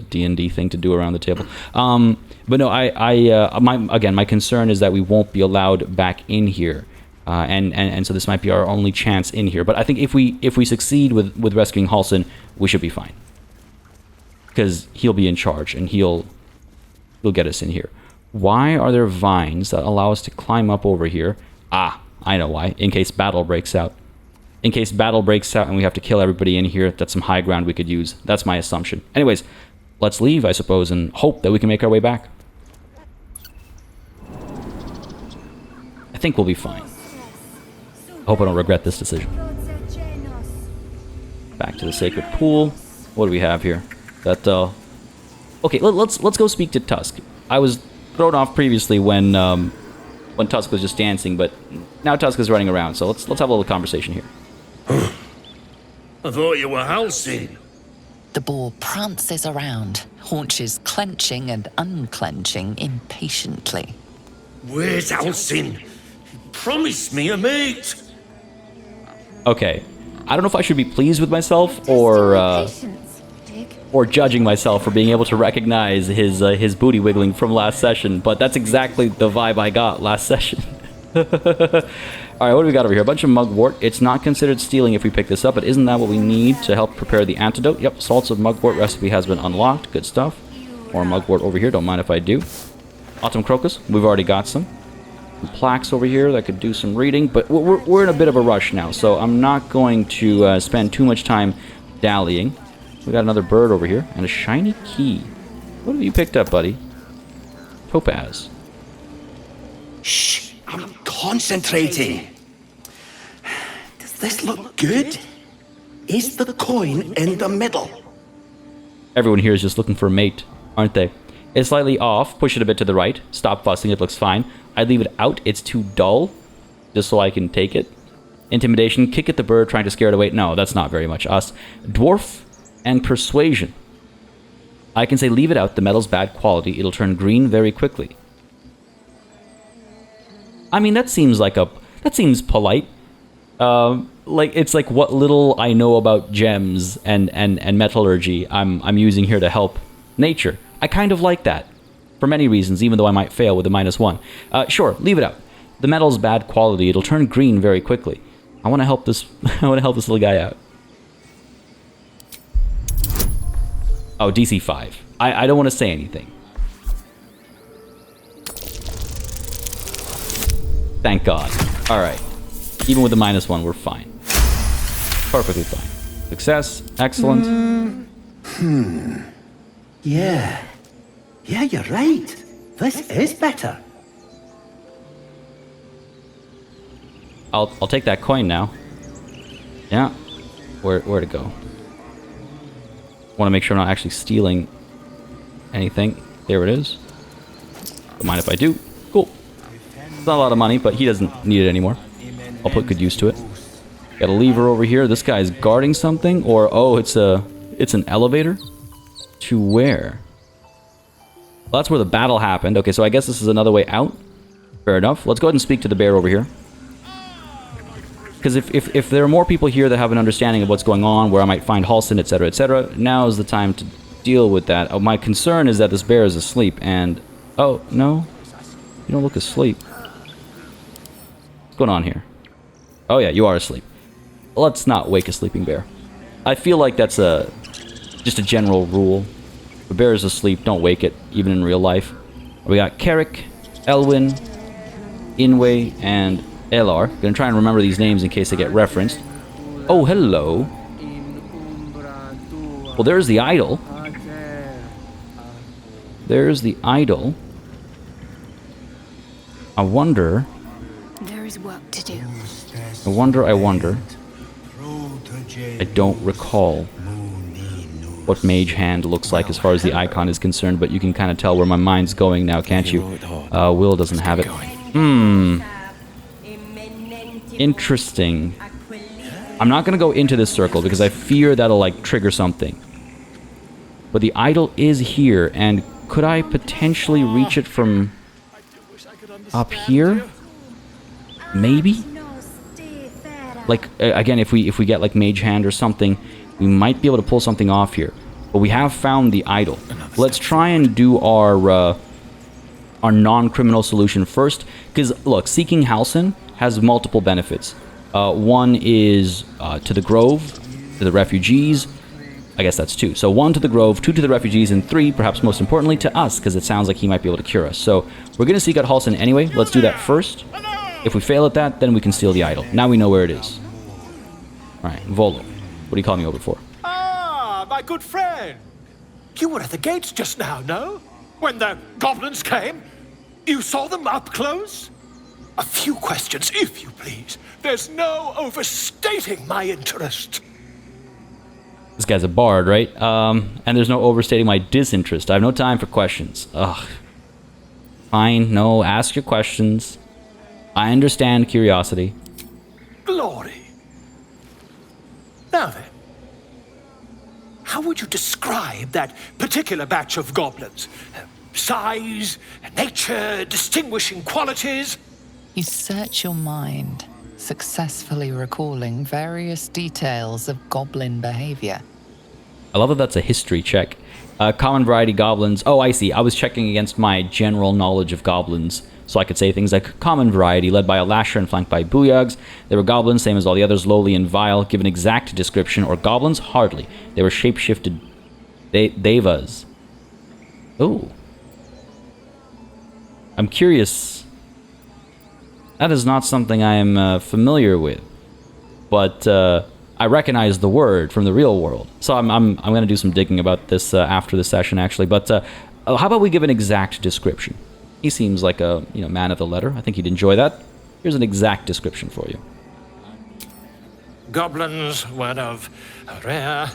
S1: D&D thing to do around the table. But no, my concern is that we won't be allowed back in here. And so this might be our only chance in here. But I think if we succeed with rescuing Halsin, we should be fine. Because he'll be in charge and he'll get us in here. Why are there vines that allow us to climb up over here? Ah, I know why. In case battle breaks out. In case battle breaks out and we have to kill everybody in here, that's some high ground we could use. That's my assumption. Anyways, let's leave, I suppose, and hope that we can make our way back. I think we'll be fine. I hope I don't regret this decision. Back to the sacred pool. What do we have here? Okay, let's go speak to Tusk. I was thrown off previously when Tusk was just dancing, but now Tusk is running around, so let's have a little conversation here.
S7: I thought you were Halsin.
S5: The boar prances around, haunches clenching and unclenching impatiently.
S7: Where's Halsin? Promise me a mate.
S1: Okay, I don't know if I should be pleased with myself or judging myself for being able to recognize his booty wiggling from last session, but that's exactly the vibe I got last session. Alright, what do we got over here? A bunch of mugwort. It's not considered stealing if we pick this up, but isn't that what we need to help prepare the antidote? Yep, salts of mugwort recipe has been unlocked. Good stuff. More mugwort over here, don't mind if I do. Autumn crocus, we've already got some. Plaques over here that could do some reading, but we're in a bit of a rush now, so I'm not going to spend too much time dallying. We got another bird over here, and a shiny key. What have you picked up, buddy? Topaz.
S8: Shh, I'm concentrating. Does this look good? Is the coin in the middle?
S1: Everyone here is just looking for a mate, aren't they? It's slightly off. Push it a bit to the right. Stop fussing. It looks fine. I'd leave it out. It's too dull, just so I can take it. Intimidation. Kick at the bird, trying to scare it away. No, that's not very much us. Dwarf and persuasion. I can say leave it out. The metal's bad quality. It'll turn green very quickly. I mean, that seems polite. It's like what little I know about gems and metallurgy I'm using here to help nature. I kind of like that. For many reasons, even though I might fail with a -1. Sure, leave it out. The metal's bad quality. It'll turn green very quickly. I want to help this little guy out. Oh, DC 5. I don't want to say anything. Thank God. Alright. Even with the -1, we're fine. Perfectly fine. Success. Excellent.
S8: Yeah. Yeah, you're right. This is better.
S1: I'll take that coin now. Yeah. Where to go? Want to make sure I'm not actually stealing anything. There it is. Don't mind if I do. Cool. It's not a lot of money, but he doesn't need it anymore. I'll put good use to it. Got a lever over here. This guy's guarding something, or oh, it's an elevator. To where? Well, that's where the battle happened. Okay, so I guess this is another way out. Fair enough. Let's go ahead and speak to the bear over here. Because if there are more people here that have an understanding of what's going on, where I might find Halsin, etc., now is the time to deal with that. Oh, my concern is that this bear is asleep, and... Oh, no? You don't look asleep. What's going on here? Oh yeah, you are asleep. Let's not wake a sleeping bear. I feel like that's just a general rule. If a bear is asleep, don't wake it, even in real life. We got Carrick, Elwyn, Inway, and Elar. Gonna try and remember these names in case they get referenced. Oh, hello. Well, there's the idol. There's the idol. I wonder...
S3: There is work to do.
S1: I wonder... I don't recall what Mage Hand looks like as far as the icon is concerned, but you can kind of tell where my mind's going now, can't you? Will doesn't have it. Interesting. I'm not going to go into this circle because I fear that'll, like, trigger something. But the idol is here, and could I potentially reach it from up here? Maybe? Like, again, if we get, like, Mage Hand or something, we might be able to pull something off here. But we have found the idol. Let's try and do our non-criminal solution first. Because, look, seeking Halsin has multiple benefits. One is to the Grove, to the refugees. I guess that's 2. So 1 to the Grove, 2 to the refugees, and 3, perhaps most importantly, to us, because it sounds like he might be able to cure us. So we're going to seek out Halsin anyway. Let's do that first. If we fail at that, then we can steal the idol. Now we know where it is. Alright, Volo. What do you call me over for?
S9: Ah, my good friend. You were at the gates just now, no? When the goblins came? You saw them up close? A few questions, if you please. There's no overstating my interest.
S1: This guy's a bard, right? And there's no overstating my disinterest. I have no time for questions. Ugh. Fine, no, ask your questions. I understand curiosity.
S9: Glory. Now then, how would you describe that particular batch of goblins? Size, nature, distinguishing qualities?
S5: You search your mind, successfully recalling various details of goblin behavior.
S1: I love that that's a history check. Common variety goblins. Oh, I see. I was checking against my general knowledge of goblins. So I could say things like common variety, led by a lasher and flanked by booyags. They were goblins, same as all the others, lowly and vile. Give an exact description, or goblins? Hardly. They were shape-shifted devas. Oh. I'm curious. That is not something I am familiar with. But I recognize the word from the real world. So I'm going to do some digging about this after the session, actually. But how about we give an exact description? He seems like a man of the letter. I think he'd enjoy that. Here's an exact description for you.
S9: Goblins were of a rare,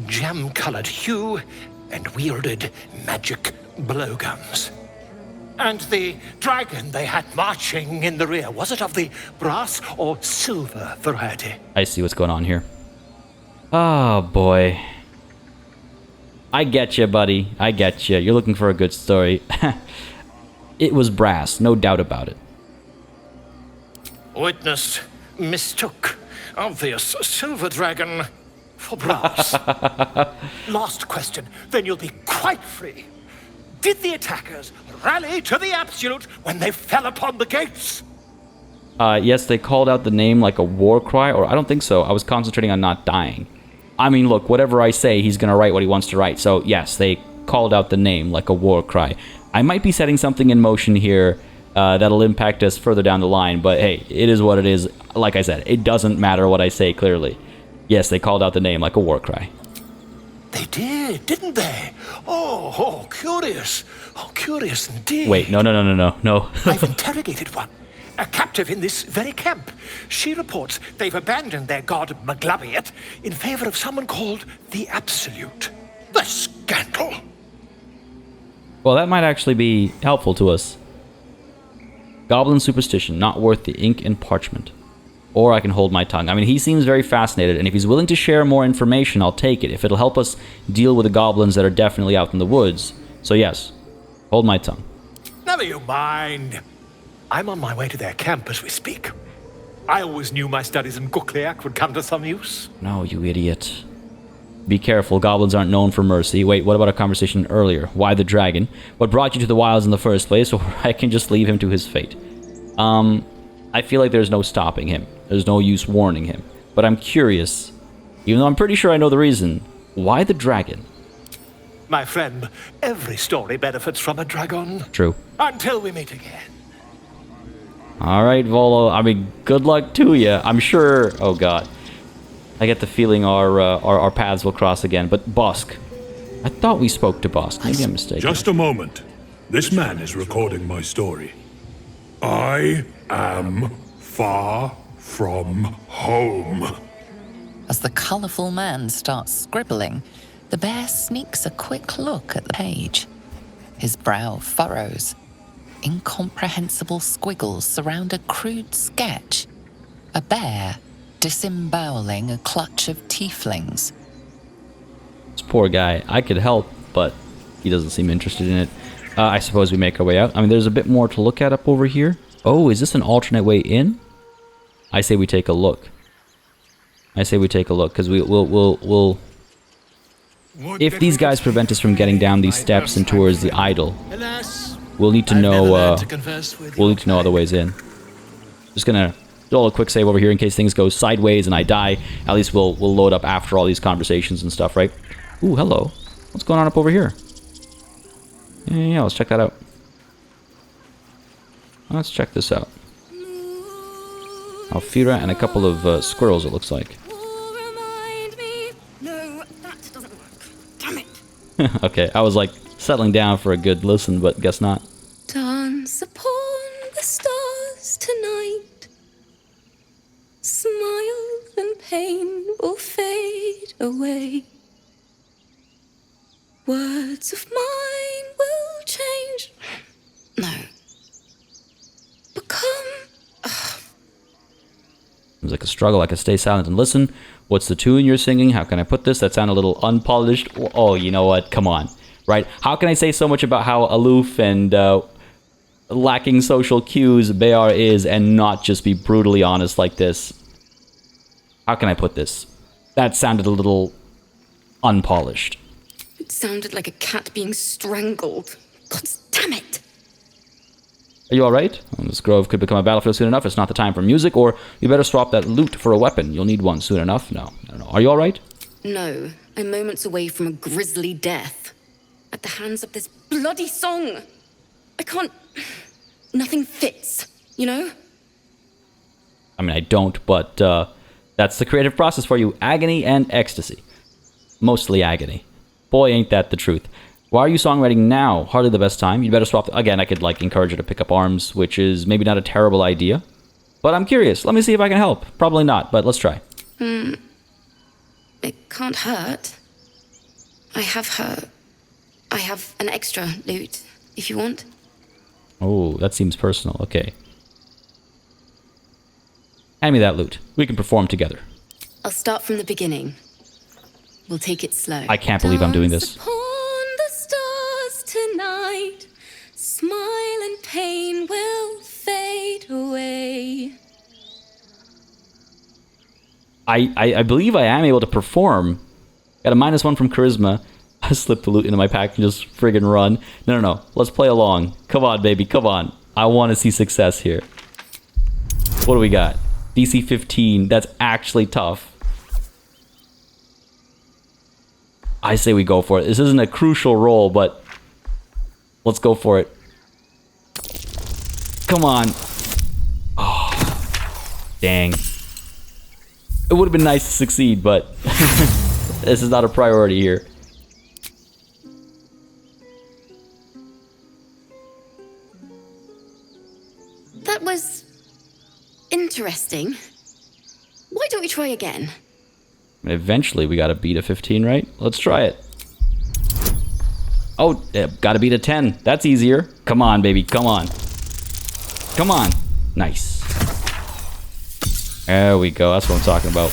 S9: gem-colored hue and wielded magic blowguns. And the dragon they had marching in the rear, was it of the brass or silver variety?
S1: I see what's going on here. Oh, boy. I get you, buddy. I get you. You're looking for a good story. It was brass, no doubt about it.
S9: Witness mistook obvious silver dragon for brass. Last question, then you'll be quite free. Did the attackers rally to the absolute when they fell upon the gates?
S1: Yes, they called out the name like a war cry, or I don't think so. I was concentrating on not dying. I mean, look, whatever I say, he's going to write what he wants to write. So, yes, they called out the name like a war cry. I might be setting something in motion here that'll impact us further down the line, but hey, it is what it is. Like I said, it doesn't matter what I say clearly. Yes, they called out the name like a war cry.
S9: They did, didn't they? Oh, curious. Oh, curious indeed.
S1: Wait, no.
S9: I've interrogated one, a captive in this very camp. She reports they've abandoned their god Maglabiet in favor of someone called the Absolute. The scandal!
S1: Well, that might actually be helpful to us. Goblin superstition, not worth the ink and parchment. Or I can hold my tongue. I mean, he seems very fascinated, and if he's willing to share more information, I'll take it, if it'll help us deal with the goblins that are definitely out in the woods. So yes, hold my tongue.
S9: Never you mind. I'm on my way to their camp as we speak. I always knew my studies in Gukliak would come to some use.
S1: No, you idiot. Be careful, goblins aren't known for mercy. Wait, what about our conversation earlier? Why the dragon? What brought you to the wilds in the first place? Or I can just leave him to his fate. I feel like there's no stopping him. There's no use warning him. But I'm curious, even though I'm pretty sure I know the reason, why the dragon?
S9: My friend, every story benefits from a dragon.
S1: True.
S9: Until we meet again.
S1: Alright, Volo. I mean, good luck to you. I'm sure... Oh, God. I get the feeling our paths will cross again. But Bosk. I thought we spoke to Bosk. Maybe I'm mistaken.
S10: Just a moment. This man is recording my story.
S7: I am far from home.
S5: As the colourful man starts scribbling, the bear sneaks a quick look at the page. His brow furrows. Incomprehensible squiggles surround a crude sketch. A bear disemboweling a clutch of tieflings.
S1: This poor guy. I could help, but he doesn't seem interested in it. I suppose we make our way out. I mean, there's a bit more to look at up over here. Oh, is this an alternate way in? I say we take a look. I say we take a look, because we'll... If these guys prevent us from getting down these steps and towards the idol, we'll need to know, we'll need to know other ways in. Just gonna do a quick save over here in case things go sideways and I die. At least we'll load up after all these conversations and stuff, right? Ooh, hello. What's going on up over here? Yeah, let's check that out. Let's check this out. Alfira and a couple of squirrels, it looks like.
S3: No, that doesn't work. Damn it.
S1: Okay, I was like settling down for a good listen, but guess not.
S3: Dance upon the stars tonight. Smile and pain will fade away. Words of mine will change. No. Become.
S1: Seems like a struggle. I could stay silent and listen. What's the tune you're singing? How can I put this? That sound a little unpolished. Oh, you know what? Come on. Right? How can I say so much about how aloof and lacking social cues Beâr is and not just be brutally honest like this? How can I put this? That sounded a little unpolished.
S3: It sounded like a cat being strangled. God damn it.
S1: Are you alright? Well, this grove could become a battlefield soon enough. It's not the time for music, or you better swap that lute for a weapon. You'll need one soon enough. No, I don't know. Are you alright?
S3: No, I'm moments away from a grisly death. At the hands of this bloody song. I can't... Nothing fits, you know?
S1: I mean, I don't, but that's the creative process for you. Agony and ecstasy. Mostly agony. Boy, ain't that the truth. Why are you songwriting now? Hardly the best time. You better swap... Again, I could, like, encourage you to pick up arms, which is maybe not a terrible idea. But I'm curious. Let me see if I can help. Probably not, but let's try.
S3: It can't hurt. I have an extra lute, if you want.
S1: Oh, that seems personal. Okay. Hand me that lute. We can perform together.
S3: I'll start from the beginning. We'll take it slow.
S1: I can't believe I'm doing this.
S3: Dance upon the stars tonight. Smile and pain will fade away.
S1: I believe I am able to perform. Got a -1 from charisma. I slipped the loot into my pack and just friggin' run. No. Let's play along. Come on, baby. Come on. I want to see success here. What do we got? DC 15. That's actually tough. I say we go for it. This isn't a crucial roll, but let's go for it. Come on. Oh, dang. It would have been nice to succeed, but this is not a priority here.
S3: That was interesting. Why don't we try again?
S1: Eventually, we gotta beat a 15, right? Let's try it. Oh, gotta beat a 10. That's easier. Come on, baby. Come on. Come on. Nice. There we go. That's what I'm talking about.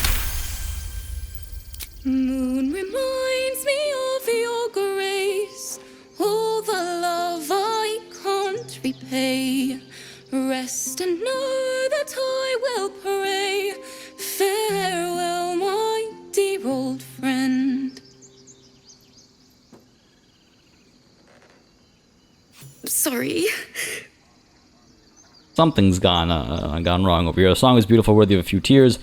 S3: Moon reminds me of your grace. All the love I can't repay. Rest and know that I will pray. Farewell, my dear old friend. Sorry.
S1: Something's gone wrong over here. The song is beautiful, worthy of a few tears.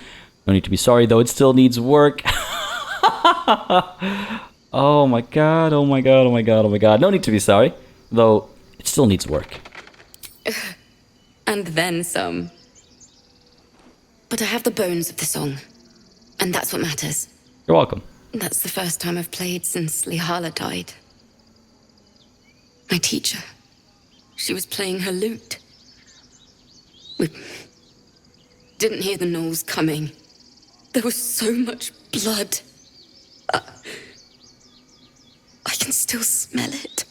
S1: No need to be sorry, though. It still needs work. Oh my god, oh my god, oh my god, oh my god. No need to be sorry, though it still needs work.
S3: And then some. But I have the bones of the song. And that's what matters.
S1: You're welcome.
S3: That's the first time I've played since Lihala died. My teacher. She was playing her lute. We didn't hear the gnolls coming. There was so much blood. I can still smell it.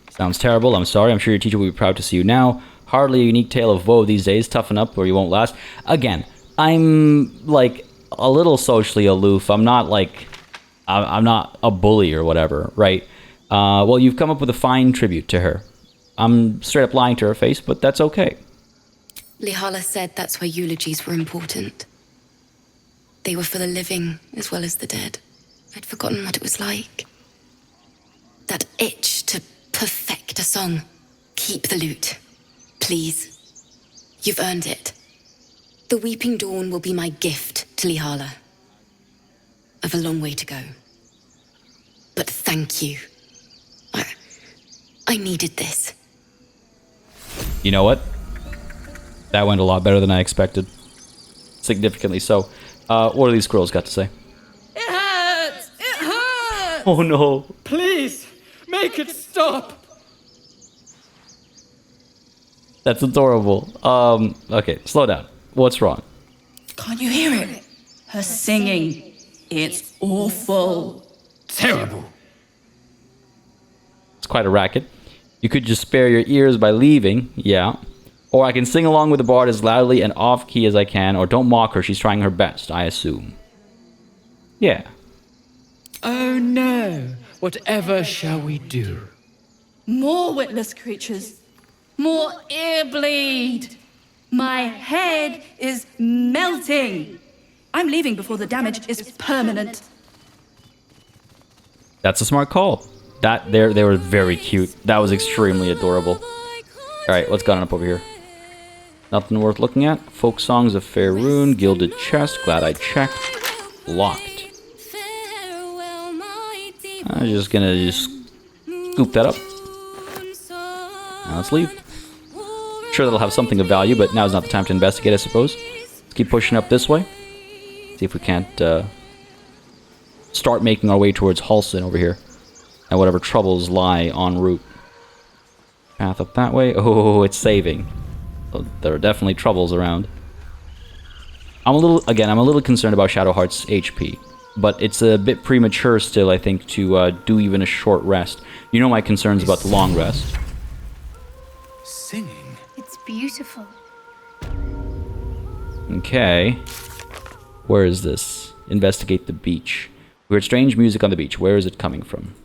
S1: Sounds terrible. I'm sorry. I'm sure your teacher will be proud to see you now. Hardly a unique tale of woe these days. Toughen up or you won't last. Again, I'm, like, a little socially aloof. I'm not, like... I'm not a bully or whatever, right? Well, you've come up with a fine tribute to her. I'm straight up lying to her face, but that's okay.
S3: Lihala said that's why eulogies were important. They were for the living as well as the dead. I'd forgotten what it was like. That itch to perfect a song. Keep the lute, please. You've earned it. The Weeping Dawn will be my gift to Lihala. I've a long way to go. But thank you. I needed this.
S1: You know what? That went a lot better than I expected. Significantly so. What do these squirrels got to say?
S10: It hurts! It hurts!
S1: Oh no.
S10: Please, make it stop!
S1: That's adorable. Okay, slow down. What's wrong?
S10: Can't you hear it? Her singing. It's awful.
S7: Terrible.
S1: It's quite a racket. You could just spare your ears by leaving, yeah. Or I can sing along with the bard as loudly and off-key as I can, or don't mock her, she's trying her best, I assume. Yeah.
S10: Oh no, whatever shall we do? More witless creatures. More ear bleed. My head is melting. I'm leaving before the damage is permanent.
S1: That's a smart call. They were very cute. That was extremely adorable. Alright, what's going on up over here? Nothing worth looking at. Folk songs of Faerun, gilded chest, glad I checked. Locked. I'm just gonna scoop that up. Now let's leave. Sure, that'll have something of value, but now's not the time to investigate, I suppose. Let's keep pushing up this way. See if we can't start making our way towards Halsin over here. And whatever troubles lie en route. Path up that way. Oh, it's saving. Oh, there are definitely troubles around. I'm a little concerned about Shadowheart's HP. But it's a bit premature still, I think, to do even a short rest. You know my concerns about the long rest.
S4: Singing?
S6: It's beautiful.
S1: Okay. Where is this? Investigate the beach. We heard strange music on the beach. Where is it coming from?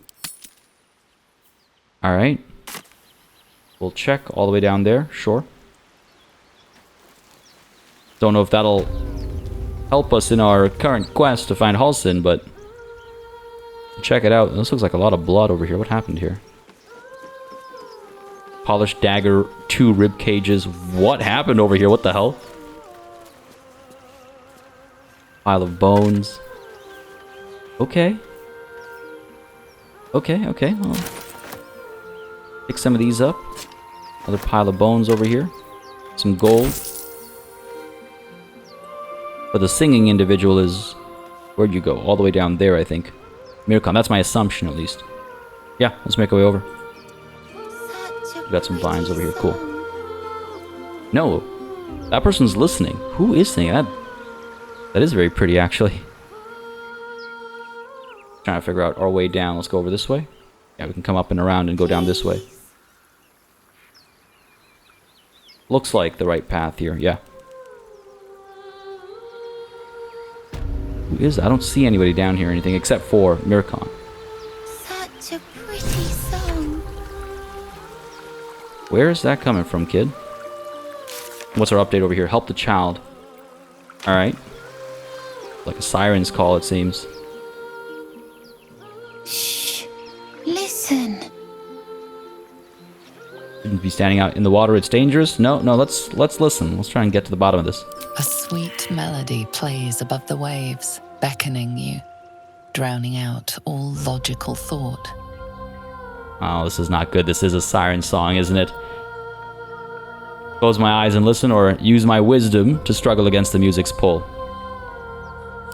S1: Alright. We'll check all the way down there. Sure. Don't know if that'll help us in our current quest to find Halsin, but check it out. This looks like a lot of blood over here. What happened here? Polished dagger, 2 rib cages. What happened over here? What the hell? Pile of bones. Okay. Okay, well. Pick some of these up. Another pile of bones over here. Some gold. But the singing individual is... Where'd you go? All the way down there, I think. Mircon, that's my assumption at least. Yeah, let's make our way over. We got some vines over here, cool. No, that person's listening. Who is singing? That is very pretty, actually. Trying to figure out our way down. Let's go over this way. Yeah, we can come up and around and go down this way. Looks like the right path here, yeah. Who is that? I don't see anybody down here or anything except for Mircon.
S3: Such a pretty song.
S1: Where is that coming from, kid? What's our update over here? Help the child. Alright. Like a siren's call, it seems.
S3: Shh. Listen.
S1: Shouldn't be standing out in the water. It's dangerous. No, let's listen. Let's try and get to the bottom of this.
S5: A sweet melody plays above the waves, beckoning you, drowning out all logical thought.
S1: Oh, this is not good. This is a siren song, isn't it? Close my eyes and listen, or use my wisdom to struggle against the music's pull.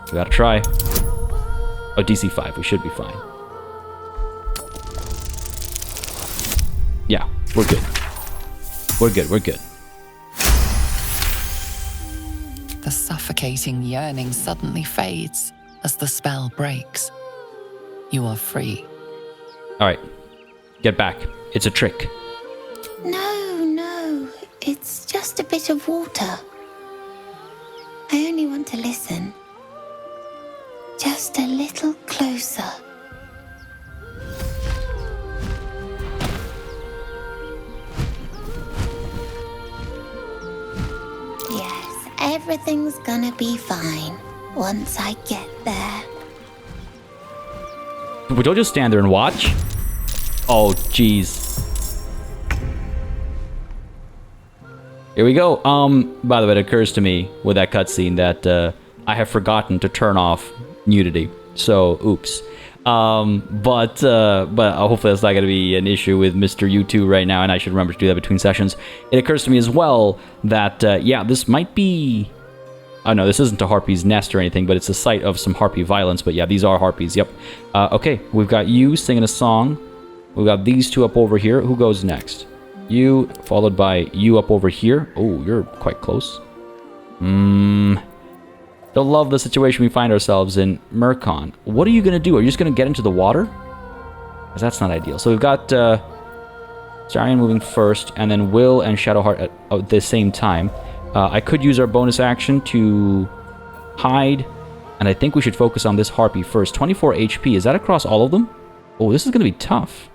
S1: We gotta try. Oh, DC 5. We should be fine. Yeah, we're good. We're good.
S5: The suffocating yearning suddenly fades as the spell breaks. You are free.
S1: Alright. Get back. It's a trick.
S3: No, it's just a bit of water. I only want to listen. Just a little closer. Yes, everything's gonna be fine once I get there.
S1: Would you just stand there and watch? Oh, jeez. Here we go. By the way, it occurs to me with that cutscene that I have forgotten to turn off nudity. So, oops. But hopefully that's not going to be an issue with Mr. U2 right now, and I should remember to do that between sessions. It occurs to me as well that, yeah, this might be... Oh, no, this isn't a Harpy's nest or anything, but it's a site of some Harpy violence. But yeah, these are Harpies, yep. Okay, we've got you singing a song. We've got these two up over here. Who goes next? You, followed by you up over here. Oh, you're quite close. Don't love the situation we find ourselves in. Murkon, what are you going to do? Are you just going to get into the water? Because that's not ideal. So we've got Starion moving first, and then Will and Shadowheart at the same time. I could use our bonus action to hide, and I think we should focus on this Harpy first. 24 HP, is that across all of them? Oh, this is going to be tough.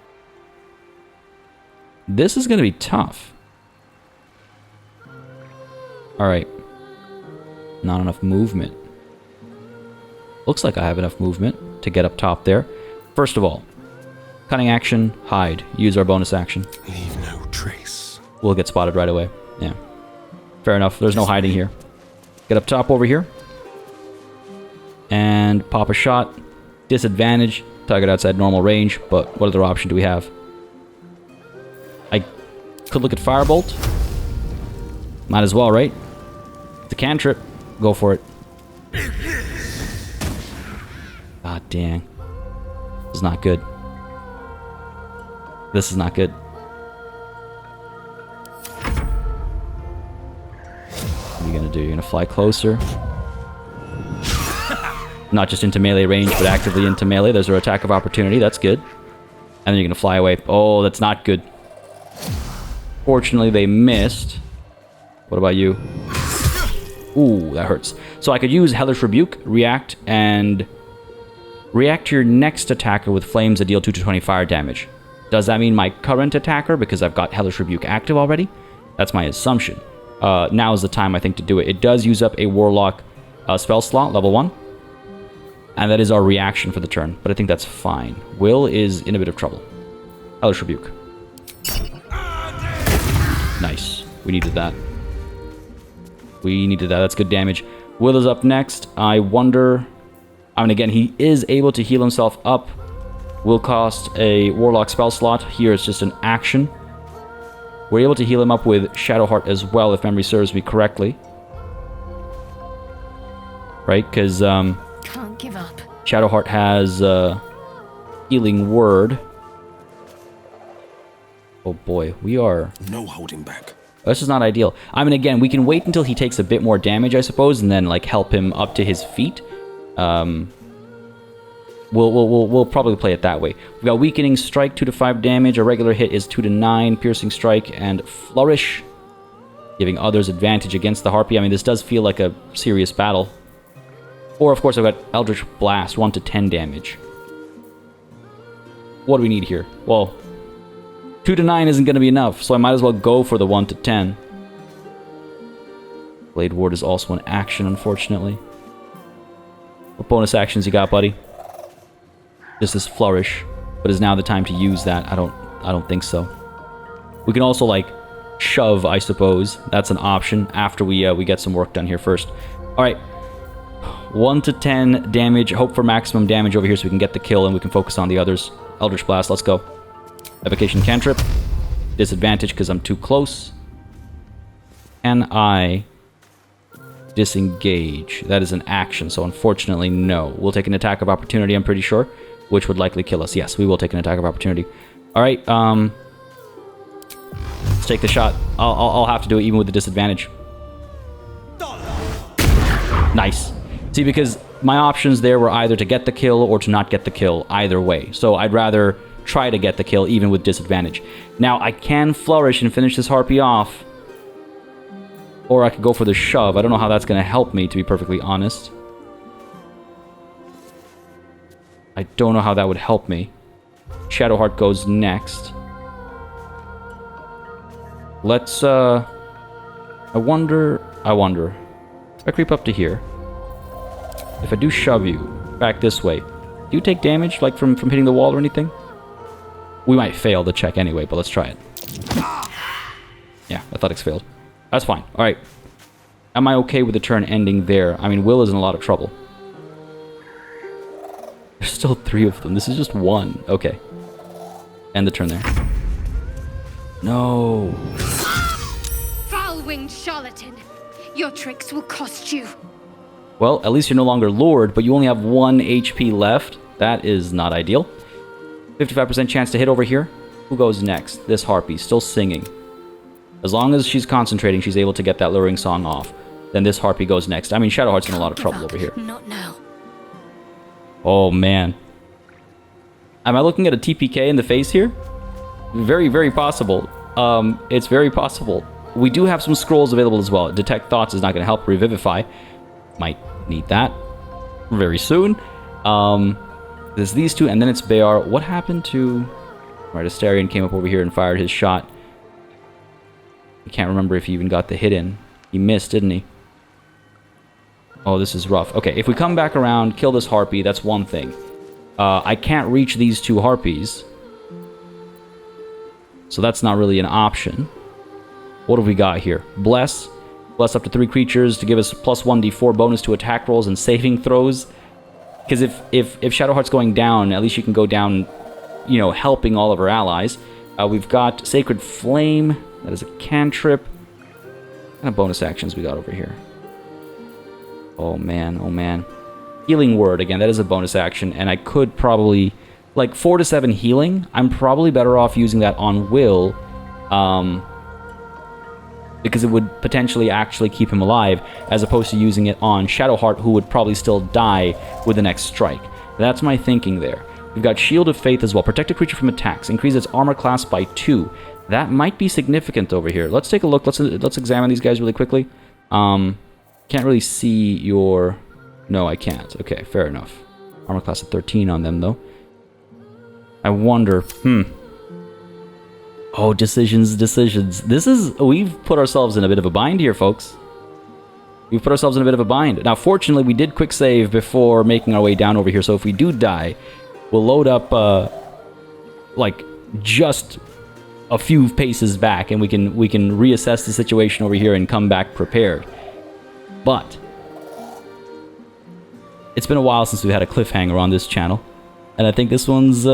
S1: This is going to be tough. Alright. Not enough movement. Looks like I have enough movement to get up top there. First of all, cunning action, hide. Use our bonus action.
S4: Leave no trace.
S1: We'll get spotted right away. Yeah. Fair enough. There's no hiding here. Get up top over here. And pop a shot. Disadvantage. Target outside normal range. But what other option do we have? I could look at Firebolt. Might as well, right? It's a cantrip. Go for it. God dang. This is not good. This is not good. What are you gonna do? You're gonna fly closer. Not just into melee range, but actively into melee. There's our attack of opportunity. That's good. And then you're gonna fly away. Oh, that's not good. Fortunately, they missed. What about you? Ooh, that hurts. So I could use Hellish Rebuke, react, and react to your next attacker with flames that deal 2 to 20 fire damage. Does that mean my current attacker, because I've got Hellish Rebuke active already? That's my assumption. Now is the time, I think, to do it. It does use up a Warlock spell slot, level 1. And that is our reaction for the turn, but I think that's fine. Will is in a bit of trouble. Hellish Rebuke. Nice. We needed that. We needed that. That's good damage. Will is up next. I wonder... I mean, again, he is able to heal himself up. Will cost a Warlock spell slot. Here it's just an action. We're able to heal him up with Shadowheart as well, if memory serves me correctly. Right? Because
S2: Can't give up.
S1: Shadowheart has Healing Word. Oh boy, we are...
S4: No holding back.
S1: This is not ideal. I mean, again, we can wait until he takes a bit more damage, I suppose, and then, like, help him up to his feet. We'll probably play it that way. We've got Weakening Strike, 2 to 5 damage. A regular hit is 2 to 9. Piercing Strike and Flourish, giving others advantage against the Harpy. I mean, this does feel like a serious battle. Or, of course, I've got Eldritch Blast, 1 to 10 damage. What do we need here? Well... 2 to 9 isn't going to be enough, so I might as well go for the 1 to 10. Blade Ward is also an action, unfortunately. What bonus actions you got, buddy? Just this Flourish, but is now the time to use that? I don't think so. We can also, like, shove, I suppose. That's an option after we get some work done here first. All right. 1 to 10 damage. Hope for maximum damage over here so we can get the kill and we can focus on the others. Eldritch Blast, let's go. Evocation cantrip. Disadvantage because I'm too close. Can I disengage? That is an action, so unfortunately, no. We'll take an attack of opportunity, I'm pretty sure, which would likely kill us. Yes, we will take an attack of opportunity. All right, let's take the shot. I'll have to do it even with the disadvantage. Nice. See, because my options there were either to get the kill or to not get the kill, either way. So I'd rather try to get the kill even with disadvantage. Now, I can flourish and finish this Harpy off. Or I could go for the shove. I don't know how that's going to help me, to be perfectly honest. I don't know how that would help me. Shadowheart goes next. Let's, I wonder... If I creep up to here, if I do shove you back this way, do you take damage, like, from hitting the wall or anything? We might fail the check anyway, but let's try it. Yeah, athletics failed. That's fine. Alright. Am I okay with the turn ending there? I mean, Will is in a lot of trouble. There's still 3 of them. This is just 1. Okay. End the turn there. No.
S6: Foul-winged charlatan! Your tricks will cost you.
S1: Well, at least you're no longer Lord, but you only have 1 HP left. That is not ideal. 55% chance to hit over here. Who goes next? This Harpy, still singing. As long as she's concentrating, she's able to get that luring song off. Then this Harpy goes next. I mean, Shadowheart's in a lot of trouble over here.
S2: Not now.
S1: Oh, man. Am I looking at a TPK in the face here? Very, very possible. It's very possible. We do have some scrolls available as well. Detect Thoughts is not going to help. Revivify. Might need that very soon. There's these 2, and then it's Beâr. What happened to... Right, Astarion came up over here and fired his shot. I can't remember if he even got the hit in. He missed, didn't he? Oh, this is rough. Okay, if we come back around, kill this Harpy, that's one thing. I can't reach these 2 Harpies. So that's not really an option. What have we got here? Bless. Bless up to 3 creatures to give us plus 1d4 bonus to attack rolls and saving throws. Because if Shadowheart's going down, at least you can go down, you know, helping all of our allies. We've got Sacred Flame. That is a cantrip. What kind of bonus actions we got over here? Oh, man. Oh, man. Healing Word, again, that is a bonus action. And I could probably... Like, 4 to 7 healing, I'm probably better off using that on Will. Because it would potentially actually keep him alive, as opposed to using it on Shadowheart, who would probably still die with the next strike. That's my thinking there. We've got Shield of Faith as well. Protect a creature from attacks. Increase its armor class by 2. That might be significant over here. Let's take a look. Let's examine these guys really quickly. Can't really see your... No, I can't. Okay, fair enough. Armor class of 13 on them, though. I wonder... Oh, decisions. This is... We've put ourselves in a bit of a bind here, folks. We've put ourselves in a bit of a bind. Now, fortunately, we did quick save before making our way down over here, so if we do die, we'll load up, like, just a few paces back, and we can reassess the situation over here and come back prepared. But it's been a while since we've had a cliffhanger on this channel, and I think this one's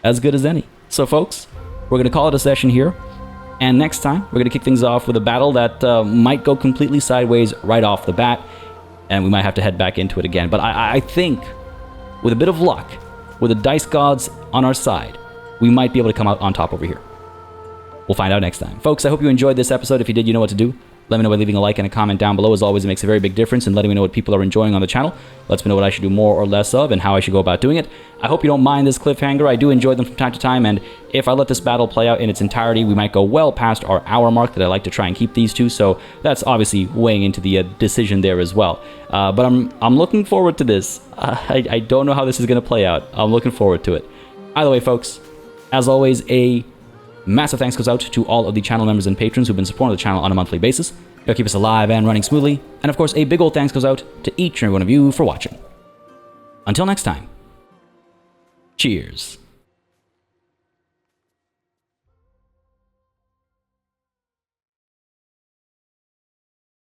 S1: as good as any. So, folks... We're going to call it a session here, and next time we're going to kick things off with a battle that might go completely sideways right off the bat, and we might have to head back into it again. But I think, with a bit of luck, with the dice gods on our side, we might be able to come out on top over here. We'll find out next time. Folks, I hope you enjoyed this episode. If you did, you know what to do. Let me know by leaving a like and a comment down below. As always, it makes a very big difference in letting me know what people are enjoying on the channel. Lets me know what I should do more or less of and how I should go about doing it. I hope you don't mind this cliffhanger. I do enjoy them from time to time, and if I let this battle play out in its entirety, we might go well past our hour mark that I like to try and keep these to, so that's obviously weighing into the decision there as well. But I'm looking forward to this. I don't know how this is going to play out. I'm looking forward to it. Either way, folks, as always, a massive thanks goes out to all of the channel members and patrons who've been supporting the channel on a monthly basis. They'll keep us alive and running smoothly. And of course, a big old thanks goes out to each and every one of you for watching. Until next time, cheers.